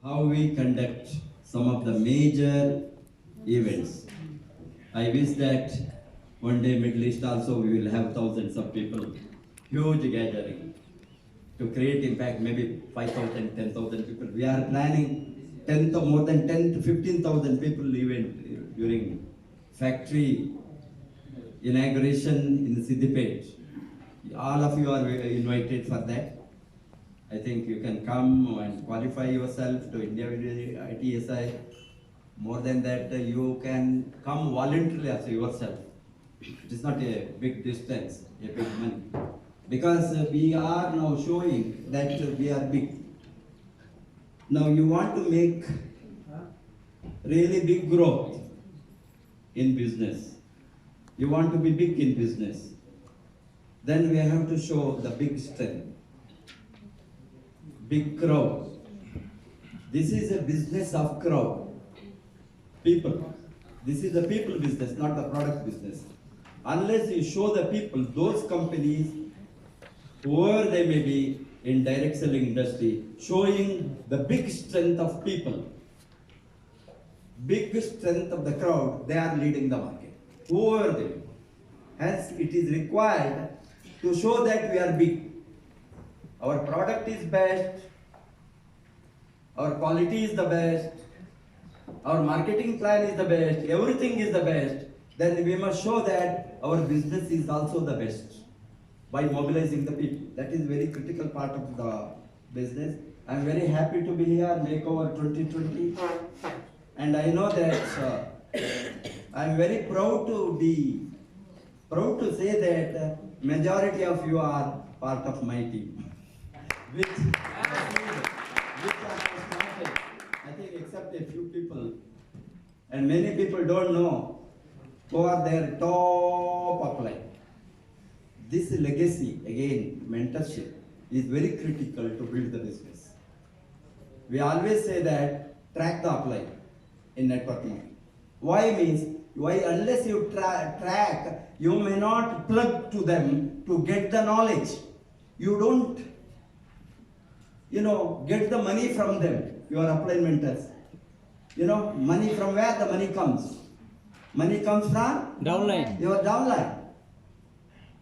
how we conduct some of the major events. I wish that one day Middle East also we will have thousands of people, huge gathering to create impact, maybe 5,000, 10,000 people. We are planning more than 10 to 15,000 people event during factory inauguration in Siddipet. All of you are invited for that. I think you can come and qualify yourself to India ITSI. More than that, you can come voluntarily as yourself. It is not a big distance, a big money. Because we are now showing that we are big. Now you want to make really big growth in business. You want to be big in business. Then we have to show the big strength. Big crowd. This is a business of crowd. People. This is the people business, not the product business. Unless you show the people, those companies, whoever they may be in direct selling industry, showing the big strength of people, big strength of the crowd, they are leading the market. Whoever they be. Hence, it is required to show that we are big. Our product is best, our quality is the best, our marketing plan is the best, everything is the best, then we must show that our business is also the best by mobilizing the people. That is very critical part of the business. I am very happy to be here, Makeover 2020, and I know that I am very proud to say that majority of you are part of my team. Which I started, I think except a few people, and many people don't know who are their top upline. This legacy, again, mentorship, is very critical to build the business. We always say that track the upline in network marketing. Why means, why unless you track, you may not plug to them to get the knowledge. You don't get the money from them, your upline mentors. Money from where the money comes? Money comes from? Downline. Your downline.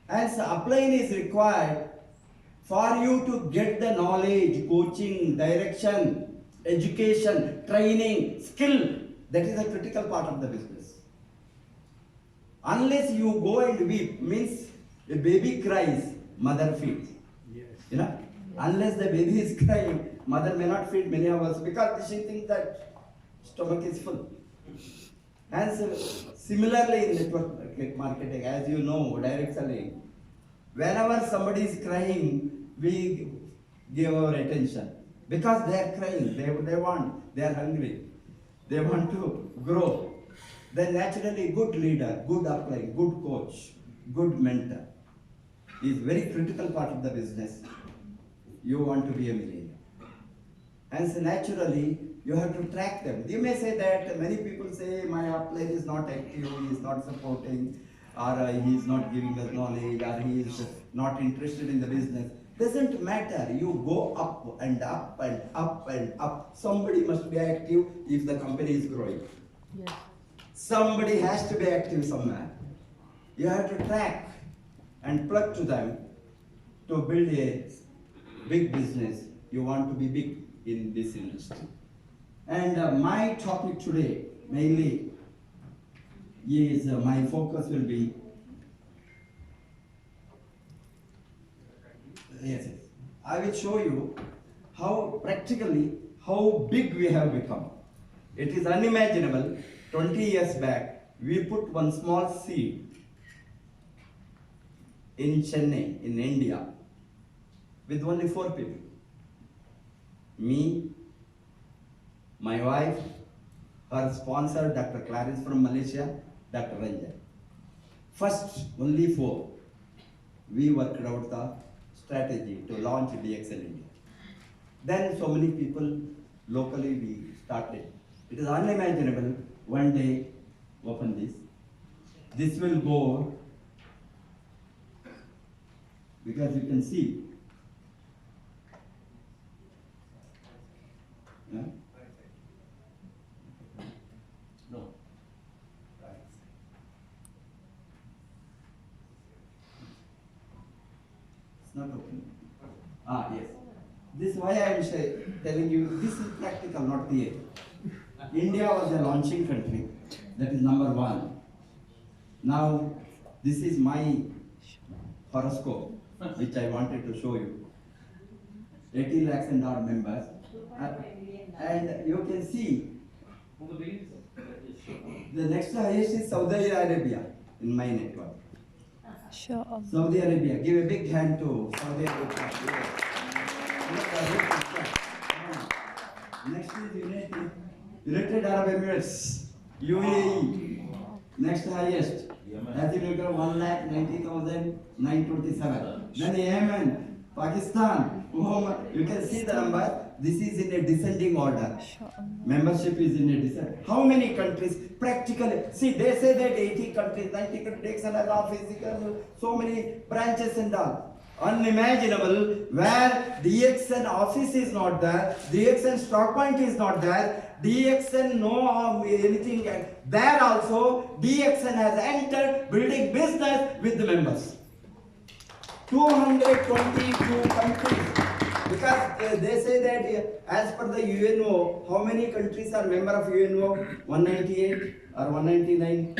And so upline is required for you to get the knowledge, coaching, direction, education, training, skill. That is a critical part of the business. Unless you go and weep, means a baby cries, mother feeds. Yes. Unless the baby is crying, mother may not feed many hours because she thinks that stomach is full. And similarly in network marketing, as you know, direct selling, whenever somebody is crying, we give our attention because they are crying, they are hungry, they want to grow. Then naturally, good leader, good upline, good coach, good mentor is very critical part of the business. You want to be a millionaire. And so naturally, you have to track them. You may say that many people say my upline is not active, he is not supporting, or he is not giving us knowledge, or he is not interested in the business. Doesn't matter. You go up and up and up and up. Somebody must be active if the company is growing. Yes. Somebody has to be active somewhere. You have to track and plug to them to build a big business. You want to be big in this industry. And my topic today mainly is my focus will be yes, I will show you how practically how big we have become. It is unimaginable. 20 years back, we put one small seed in Chennai, in India, with only 4 people. Me, my wife, her sponsor, Dr. Clarence from Malaysia, Dr. Ranjan. First, only 4. We worked out the strategy to launch DXL India. Then so many people locally we started. It is unimaginable. One day, open this. This will go, because you can see. Yeah? not open. Yes. This is why I am telling you, this is practical, not theory. India was a launching country, that is number one. Now, this is my horoscope, which I wanted to show you. 80 lakhs and odd members. And you can see, the next highest is Saudi Arabia in my network. Sure. Saudi Arabia, give a big hand to Saudi Arabia. Next is United Arab Emirates, UAE. Next highest, as you know, 1,90,927. Then Yemen, Pakistan, you can see the number. This is in a descending order. Membership is in a descent. How many countries practically? See, they say that 80 countries, 90 countries, and physical, so many branches and all. Unimaginable, where DXN office is not there, DXN stock point is not there, DXN no anything. There also, DXN has entered building business with the members. 222 countries. Because they say that as per the UNO, how many countries are member of UNO? 198 or 199,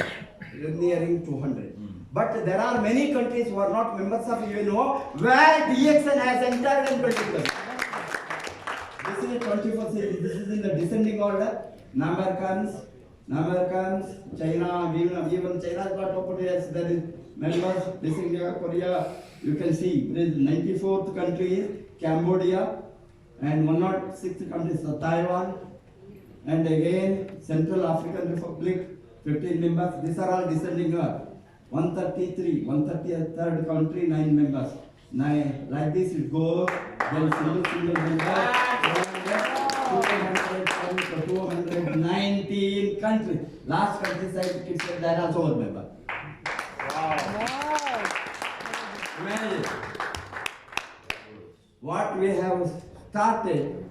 nearing 200. But there are many countries who are not members of UNO where DXN has entered and built it. This is the 21st century. This is in the descending order. Americans, China, even China is not open as there is members. This is Korea. You can see there is 94th country is Cambodia, and 106th country is Taiwan, and again Central African Republic, 15 members. These are all descending order. 133rd country, 9 members. Like this it goes, then single member, 219 countries. Last country side, it said that also one member. Wow. Imagine what we have started,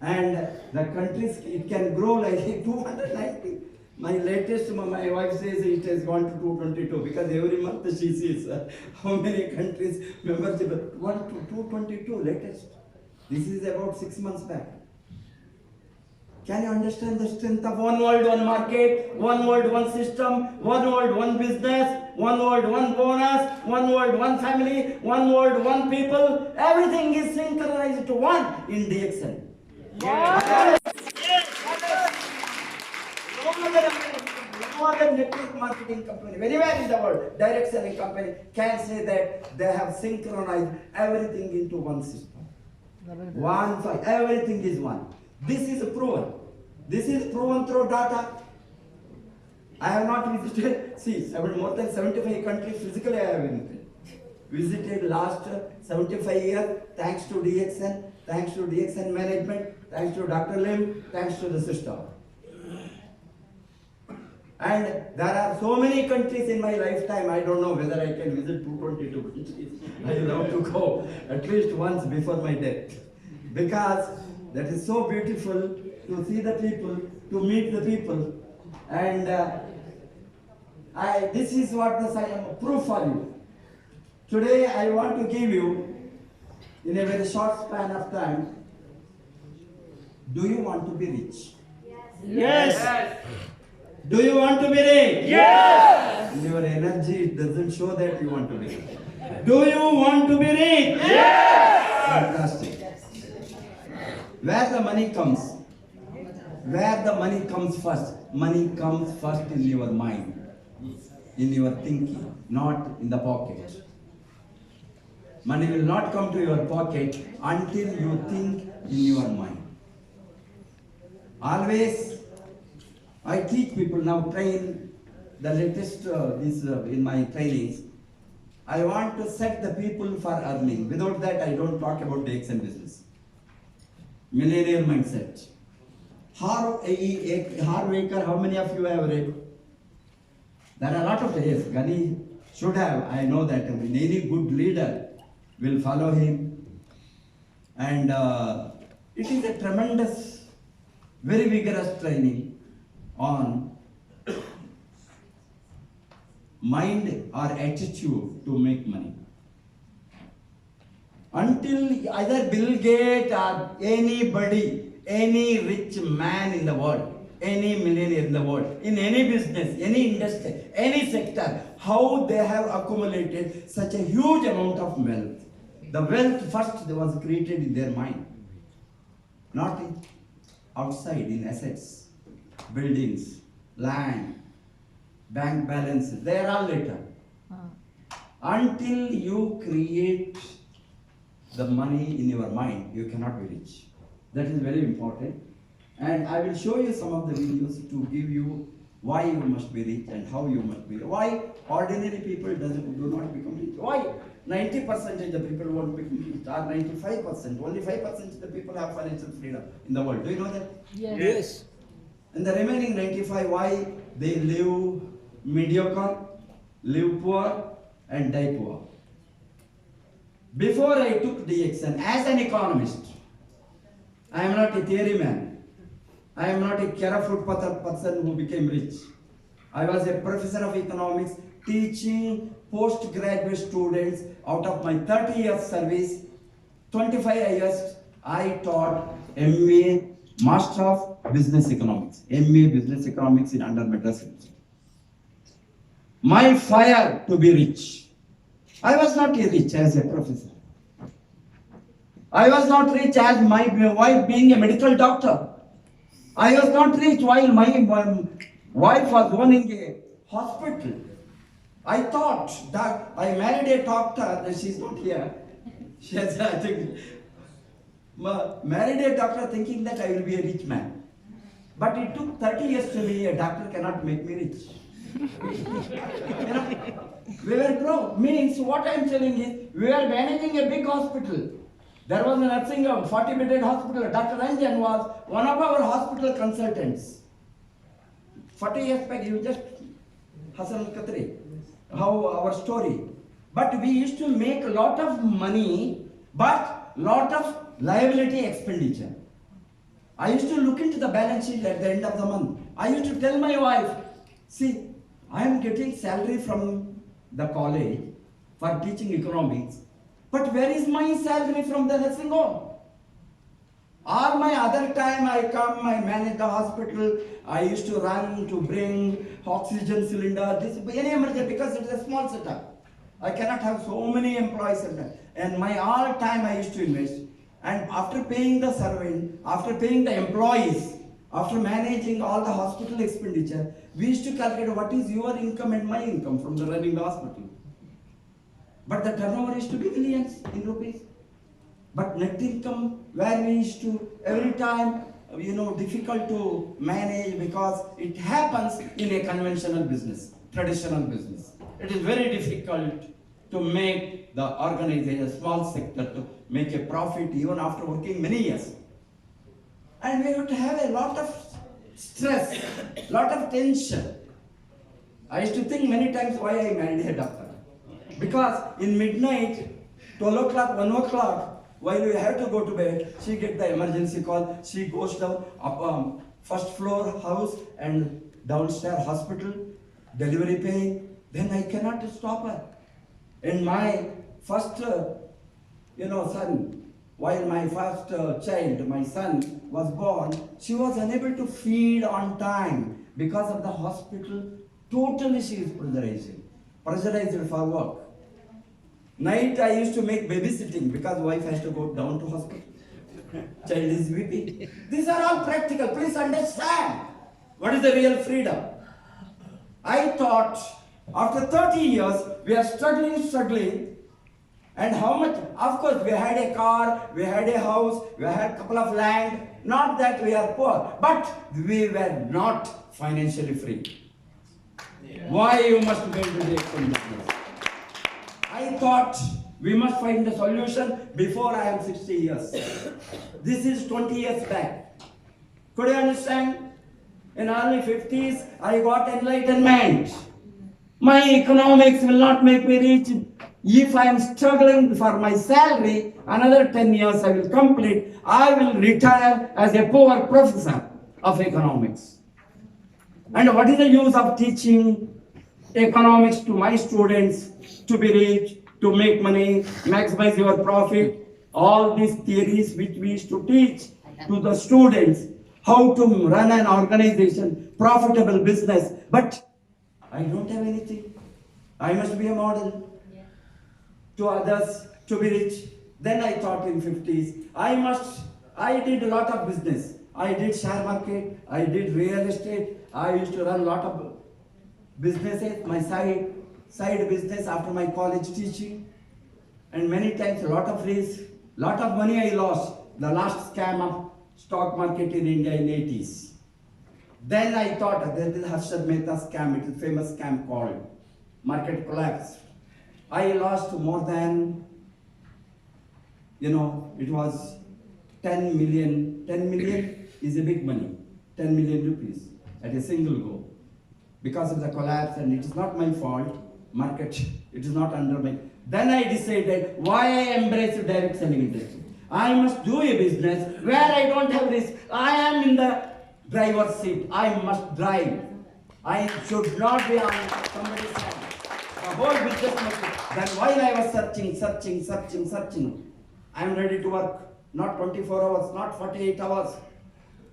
and the countries, it can grow like 290. My latest, my wife says it has gone to 222 because every month she sees how many countries membership. 1 to 222 latest. This is about 6 months back. Can you understand the strength of one world, one market, one world, one system, one world, one business, one world, one bonus, one world, one family, one world, one people? Everything is synchronized to one in DXN. Yes. No other network marketing company, anywhere in the world, direct selling company can say that they have synchronized everything into one system. Everything is one. This is proven. This is proven through data. I have not visited, more than 75 countries physically I have visited last 75 years, thanks to DXN, thanks to DXN management, thanks to Dr. Lim, thanks to the system. And there are so many countries in my lifetime, I don't know whether I can visit 222 countries. I love to go at least once before my death. Because that is so beautiful to see the people, to meet the people. And this is what I am proof for you. Today I want to give you, in a very short span of time, do you want to be rich? Yes. Do you want to be rich? Yes. In your energy, it doesn't show that you want to be rich. Do you want to be rich? Yes. Fantastic. Where the money comes? Where the money comes first? Money comes first in your mind, in your thinking, not in the pocket. Money will not come to your pocket until you think in your mind. Always, I teach people now, train the latest in my trainings. I want to set the people for earning. Without that, I don't talk about the XM business. Millennial mindset. Harwaker, how many of you have read? There are a lot of yes. Gani should have. I know that any good leader will follow him. And it is a tremendous, very vigorous training on mind or attitude to make money. Until either Bill Gates or anybody, any rich man in the world, any millionaire in the world, in any business, any industry, any sector, how they have accumulated such a huge amount of wealth. The wealth first was created in their mind, not outside in assets, buildings, land, bank balances. They are all later. Until you create the money in your mind, you cannot be rich. That is very important. And I will show you some of the videos to give you why you must be rich and how you must be rich. Why ordinary people do not become rich. Why 90% of the people won't become rich, or 95%. Only 5% of the people have financial freedom in the world. Do you know that? Yes. And the remaining 95, why they live mediocre, live poor, and die poor. Before I took DXN as an economist, I am not a theory man. I am not a careful person who became rich. I was a professor of economics teaching postgraduate students. Out of my 30 years service, 25 years I taught MA, Master of Business Economics, MA Business Economics in under Madras University. My fire to be rich. I was not rich as a professor. I was not rich as my wife being a medical doctor. I was not rich while my wife was owning a hospital. I thought that I married a doctor, she's not here. She has, I think, married a doctor thinking that I will be a rich man. But it took 30 years to me, a doctor cannot make me rich. You know, we were broke. Means what I am telling is, we were managing a big hospital. There was a nursing home, 40-bedded hospital. Dr. Ranjan was one of our hospital consultants. 40 years back, you just Hassan Khatri, how our story. But we used to make a lot of money, but lot of liability expenditure. I used to look into the balance sheet at the end of the month. I used to tell my wife, see, I am getting salary from the college for teaching economics, but where is my salary from the nursing home? All my other time I come, I manage the hospital, I used to run to bring oxygen cylinder, this any emergency, because it is a small setup. I cannot have so many employees and my all time I used to invest. And after paying the servant, after paying the employees, after managing all the hospital expenditure, we used to calculate what is your income and my income from the running the hospital. But the turnover used to be millions in rupees. But net income, where we used to, every time, difficult to manage because it happens in a conventional business, traditional business. It is very difficult to make the organization, a small sector, to make a profit even after working many years. And we have to have a lot of stress, lot of tension. I used to think many times why I married a doctor. Because in midnight, 12 o'clock, 1 o'clock, while we have to go to bed, she gets the emergency call. She goes down up first floor house and downstairs hospital, delivery pain. Then I cannot stop her. And my first, son, while my first child, my son, was born, she was unable to feed on time because of the hospital. Totally she is pressurized for work. Night I used to make babysitting because wife has to go down to hospital. Child is weeping. These are all practical. Please understand what is the real freedom. I thought after 30 years we are struggling. And how much? Of course, we had a car, we had a house, we had a couple of land. Not that we are poor, but we were not financially free. Yeah. Why you must build the business? I thought we must find the solution before I am 60 years. This is 20 years back. Could you understand? In early 50s, I got enlightenment. My economics will not make me rich. If I am struggling for my salary, another 10 years I will complete. I will retire as a poor professor of economics. And what is the use of teaching economics to my students to be rich, to make money, maximize your profit? all these theories which we used to teach to the students, how to run an organization, profitable business, but I don't have anything. I must be a model to others to be rich. Then I thought in 50s, I did a lot of business. I did share market, I did real estate, I used to run a lot of businesses, my side business after my college teaching. And many times a lot of risk, lot of money I lost. The last scam of stock market in India in 80s. Then I thought there is Harshad Mehta scam, it is a famous scam called market collapse. I lost more than, it was 10 million. 10 million is a big money. 10 million rupees at a single go. Because of the collapse, and it is not my fault, market, it is not under my. Then I decided why I embrace direct selling industry. I must do a business where I don't have risk. I am in the driver's seat. I must drive. I should not be on somebody's hand. The whole business must be. Then while I was searching, I am ready to work not 24 hours, not 48 hours.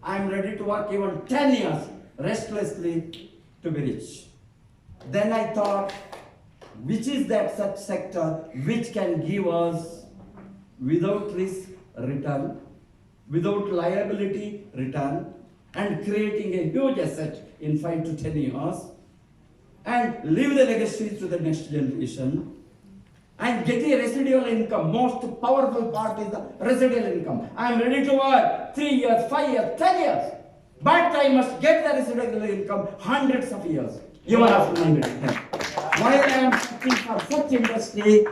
I am ready to work even 10 years restlessly to be rich. Then I thought, which is that such sector which can give us without risk return, without liability return, and creating a huge asset in 5 to 10 years, and leave the legacy to the next generation, and get a residual income. Most powerful part is the residual income. I am ready to work 3 years, 5 years, 10 years, but I must get the residual income hundreds of years, even after my retirement. While I am searching for such industry,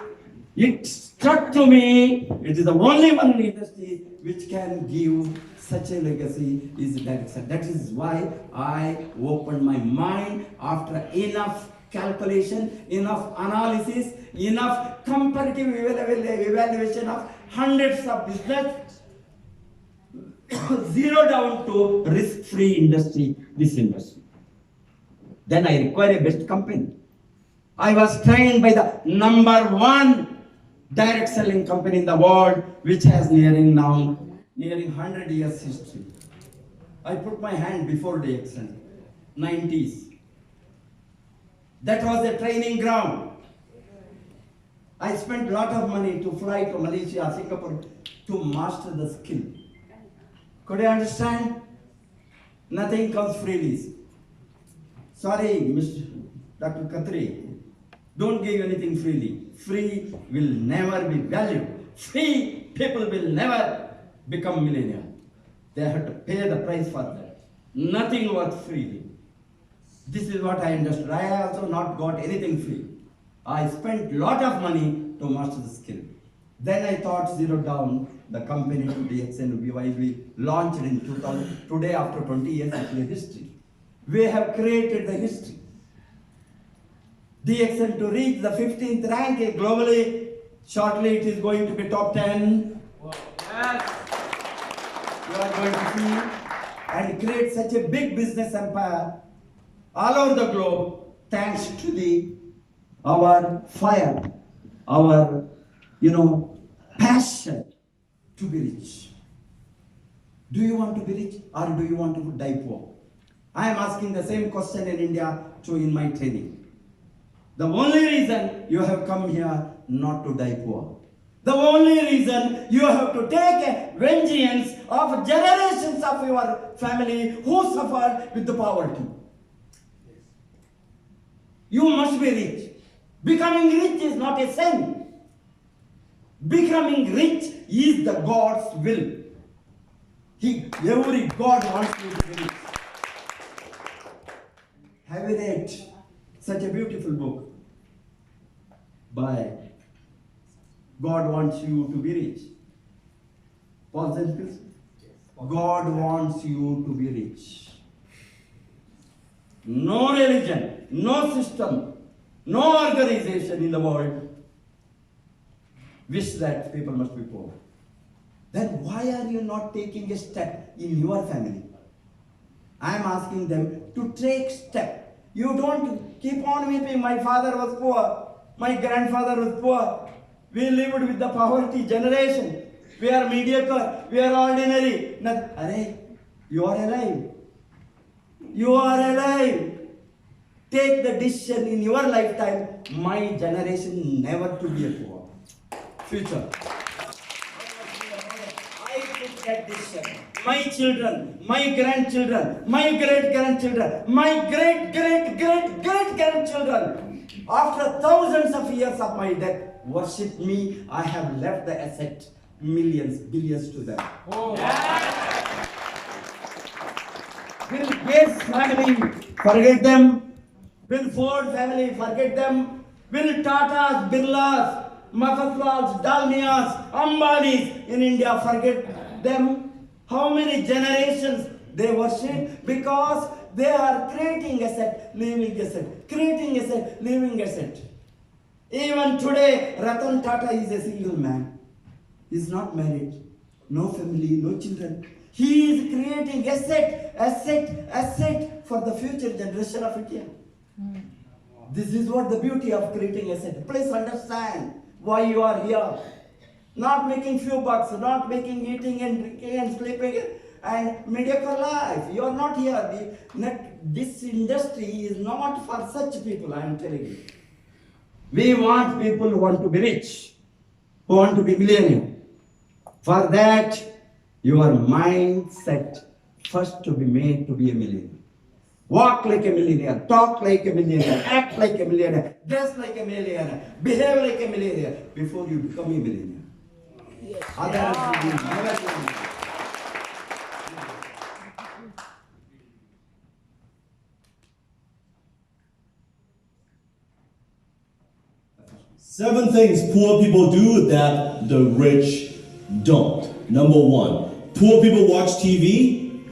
it struck to me, it is the only one industry which can give such a legacy is direct selling. That is why I opened my mind after enough calculation, enough analysis, enough comparative evaluation of hundreds of business, zero down to risk-free industry, this industry. Then I require a best company. I was trained by the number one direct selling company in the world, which has nearing 100 years history. I put my hand before the accent, 90s. That was a training ground. I spent a lot of money to fly to Malaysia, Singapore, to master the skill. Could you understand? Nothing comes freely. Sorry, Mr. Dr. Khatri. Don't give anything freely. Free will never be valued. Free people will never become millionaire. They have to pay the price for that. Nothing worth freely. This is what I understood. I have also not got anything free. I spent a lot of money to master the skill. Then I thought zero down the company to Tiex and we launched in 2000. Today, after 20 years, it's a history. We have created the history. DXN to reach the 15th rank globally. Shortly it is going to be top 10. Yes. You are going to see and create such a big business empire all over the globe thanks to our fire, our passion to be rich. Do you want to be rich or do you want to die poor? I am asking the same question in India in my training. The only reason you have come here not to die poor. The only reason you have to take a vengeance of generations of your family who suffered with the poverty. You must be rich. Becoming rich is not a sin. Becoming rich is the God's will. Every God wants you to be rich. Have you read such a beautiful book by God Wants You to Be Rich? Pause and please. God wants you to be rich. No religion, no system, no organization in the world wish that people must be poor. Then why are you not taking a step in your family? I am asking them to take step. You don't keep on weeping. My father was poor. My grandfather was poor. We lived with the poverty generation. We are mediocre. We are ordinary. Arey, you are alive. You are alive. Take the decision in your lifetime. My generation never to be a poor. Future. I took that decision. My children, my grandchildren, my great-grandchildren, my great-great-great-great-grandchildren, after thousands of years of my death, worship me. I have left the asset, millions, billions to them. Bill Gates family, forget them. Bill Ford family, forget them. Bill Tata's, Birlas, Mafatlas, Dalmias, Ambanis in India, forget them. How many generations they worship? Because they are creating asset, living asset, creating asset, living asset. Even today, Ratan Tata is a single man. He is not married, no family, no children. He is creating asset for the future generation of India. This is what the beauty of creating asset. Please understand why you are here. Not making few bucks, not making eating and drinking and sleeping and mediocre life. You are not here. This industry is not for such people, I am telling you. We want people who want to be rich, who want to be millionaire. For that, your mindset first to be made to be a millionaire. Walk like a millionaire, talk like a millionaire, act like a millionaire, dress like a millionaire, behave like a millionaire before you become a millionaire. Otherwise, you will never be a millionaire. 7 things poor people do that the rich don't. Number 1, poor people watch TV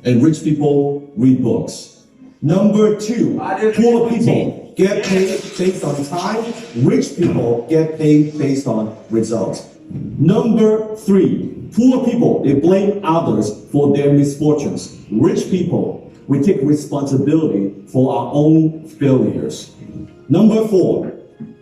and rich people read books. Number 2, poor people get paid based on time, rich people get paid based on results. Number 3, poor people, they blame others for their misfortunes. Rich people, we take responsibility for our own failures. Number 4,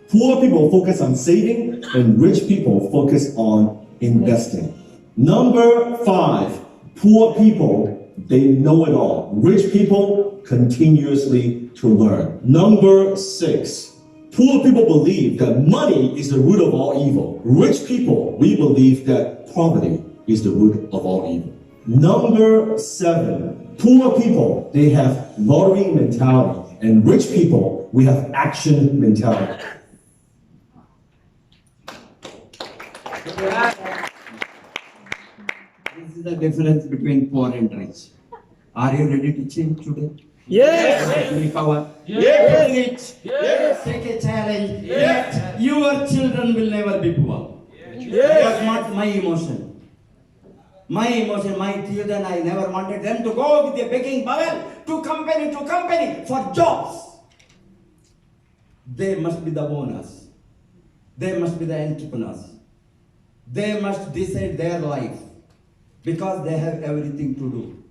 poor people focus on saving and rich people focus on investing. Number 5, poor people, they know it all. Rich people continuously to learn. Number 6, poor people believe that money is the root of all evil. Rich people, we believe that poverty is the root of all evil. Number 7, poor people, they have lottery mentality, and rich people, we have action mentality. This is the difference between poor and rich. Are you ready to change today? Yes. Recover. Yes. Rich. Yes. Take a challenge. Yes. Yet your children will never be poor. Yes. That's not my emotion. My children, I never wanted them to go with a begging bowl to company for jobs. They must be the owners. They must be the entrepreneurs. They must decide their life because they have everything to do.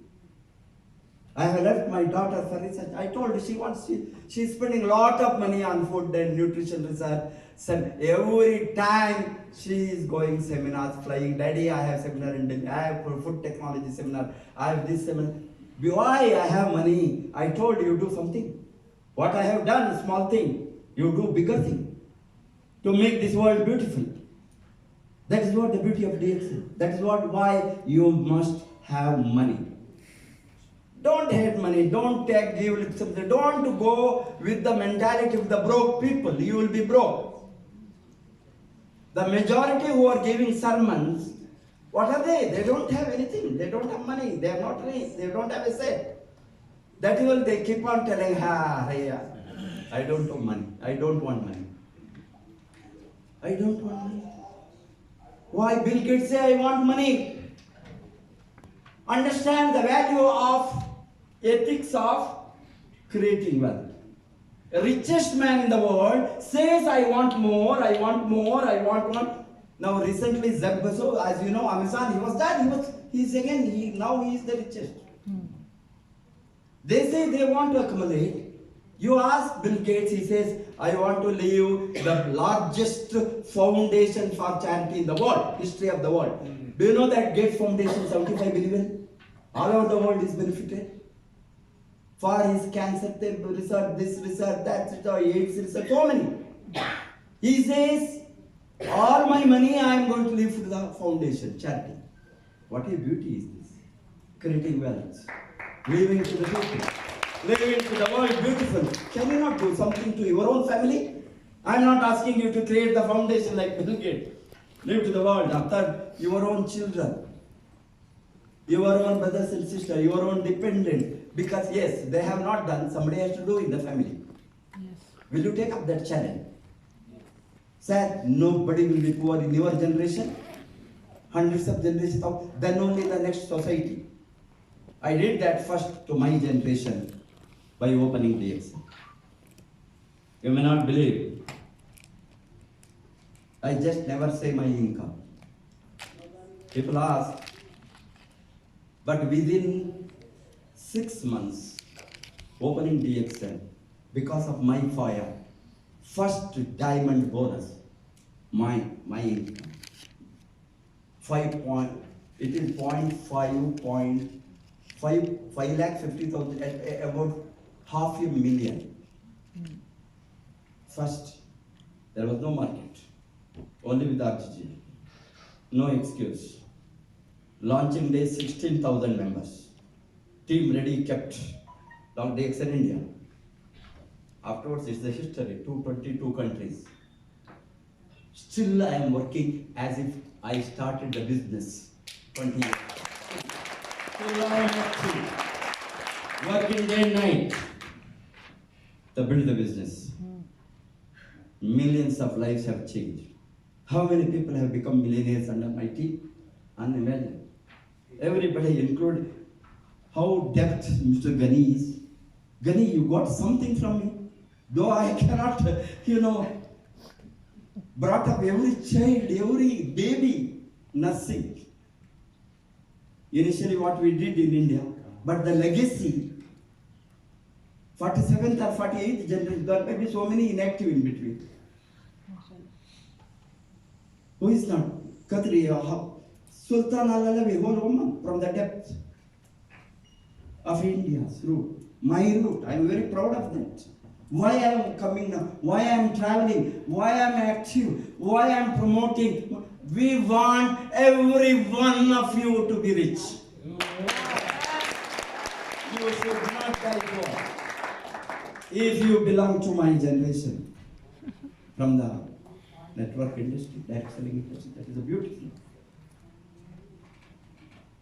I have left my daughter for research. I told her she's spending a lot of money on food and nutrition research. So every time she is going seminars, flying. Daddy, I have seminar in Delhi. I have food technology seminar. I have this seminar. Why I have money? I told you do something. What I have done, small thing. You do bigger thing to make this world beautiful. That is what the beauty of DX. That is why you must have money. Don't hate money. Don't give lip service. Don't go with the mentality of the broke people. You will be broke. The majority who are giving sermons, what are they? They don't have anything. They don't have money. They are not rich. They don't have a say. That is why they keep on telling, I don't want money. I don't want money. I don't want money. Why Bill Gates say I want money? Understand the value of ethics of creating wealth. The richest man in the world says I want more, I want more, I want more. Now recently Jeff Bezos, as you know, Amazon, he was that, now he is the richest. They say they want to accumulate. You ask Bill Gates, he says, I want to leave the largest foundation for charity in the world, history of the world. Do you know that Gates Foundation, 75 billion? All over the world is benefited. For his cancer research, this research, that research, AIDS research, so many. He says, all my money I am going to leave for the foundation, charity. What a beauty is this. Creating wealth. Leaving to the people. Leaving to the world beautiful. Can you not do something to your own family? I am not asking you to create the foundation like Bill Gates. Live to the world after your own children, your own brothers and sisters, your own dependent. Because yes, they have not done, somebody has to do in the family. Yes. Will you take up that challenge? Sir, nobody will be poor in your generation. Hundreds of generations of, then only the next society. I did that first to my generation by opening Tieäs. You may not believe. I just never say my income. People ask, but within 6 months, opening Tieäs, because of my fire, first diamond bonus, my income. 5,50,000, about $500,000. First, there was no market, only with oxygen, no excuse. Launching day, 16,000 members. Team ready, kept. Long day in India. Afterwards, it's the history, 222 countries. Still, I am working as if I started the business 20 years. Still, I am working day and night to build the business. Millions of lives have changed. How many people have become millionaires under my team? Unimaginable. Everybody included. How depth Mr. Ghani is. Ghani, you got something from me. Though I cannot, brought up every child, every baby, nothing. Initially what we did in India, but the legacy, 47th or 48th generation, there may be so many inactive in between. Who is not? Qadri, Sultan al-Alawi, whole woman from the depth of India's root. My root, I am very proud of that. Why I am coming now, why I am traveling, why I am active, why I am promoting. We want every one of you to be rich. You should not die poor. If you belong to my generation, from the network industry, direct selling industry, that is a beautiful.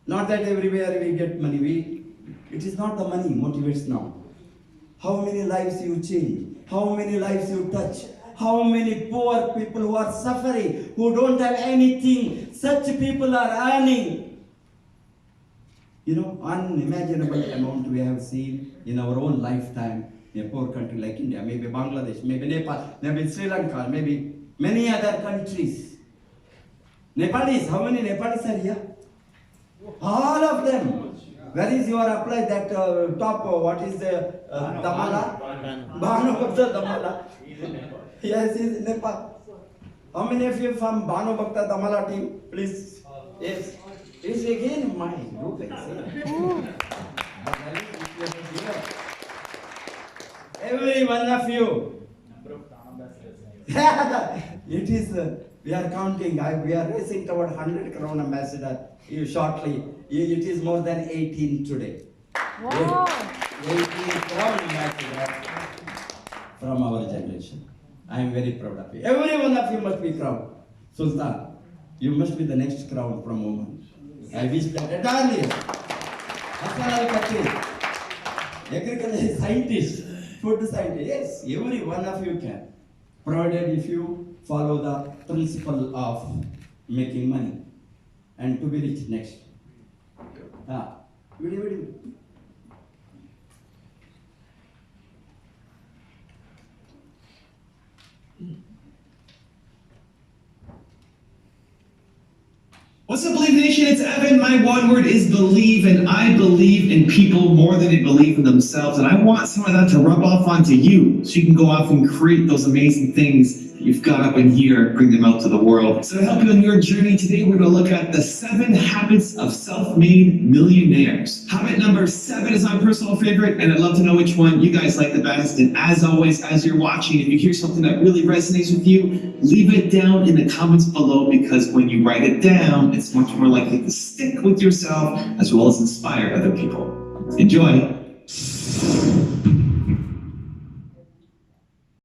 Not that everywhere we get money, it is not the money motivates now. How many lives you change, how many lives you touch, how many poor people who are suffering, who don't have anything, such people are earning. Unimaginable amount we have seen in our own lifetime in a poor country like India, maybe Bangladesh, maybe Nepal, maybe Sri Lanka, maybe many other countries. Nepalis, how many Nepalis are here? All of them. Where is your apply that top, what is the Damala? Bhanu Bhakta Damala. Yes, is in Nepal. How many of you from Bhanu Bhakta Damala team? Please. Yes. It's again mine. You can say. Every one of you. It is, we are counting, we are racing toward 100 crore ambassador shortly. It is more than 18 today. Wow. 18 crore ambassador from our generation. I am very proud of you. Every one of you must be proud. Sultan, you must be the next crown from woman. I wish that entirely. Hassan al-Khatib, agriculture scientist, food scientist. Yes, every one of you can. Provided if you follow the principle of making money and to be rich next. What's up, Believe Nation? It's Evan. my one word is believe, and I believe in people more than they believe in themselves, and I want some of that to rub off onto you so you can go off and create those amazing things that you've got up in here, bring them out to the world. So to help you on your journey today, we're going to look at the 7 habits of self-made millionaires. Habit number 7 is my personal favorite, and I'd love to know which one you guys like the best. And as always, as you're watching, if you hear something that really resonates with you, leave it down in the comments below, because when you write it down, it's much more likely to stick with yourself as well as inspire other people. Enjoy.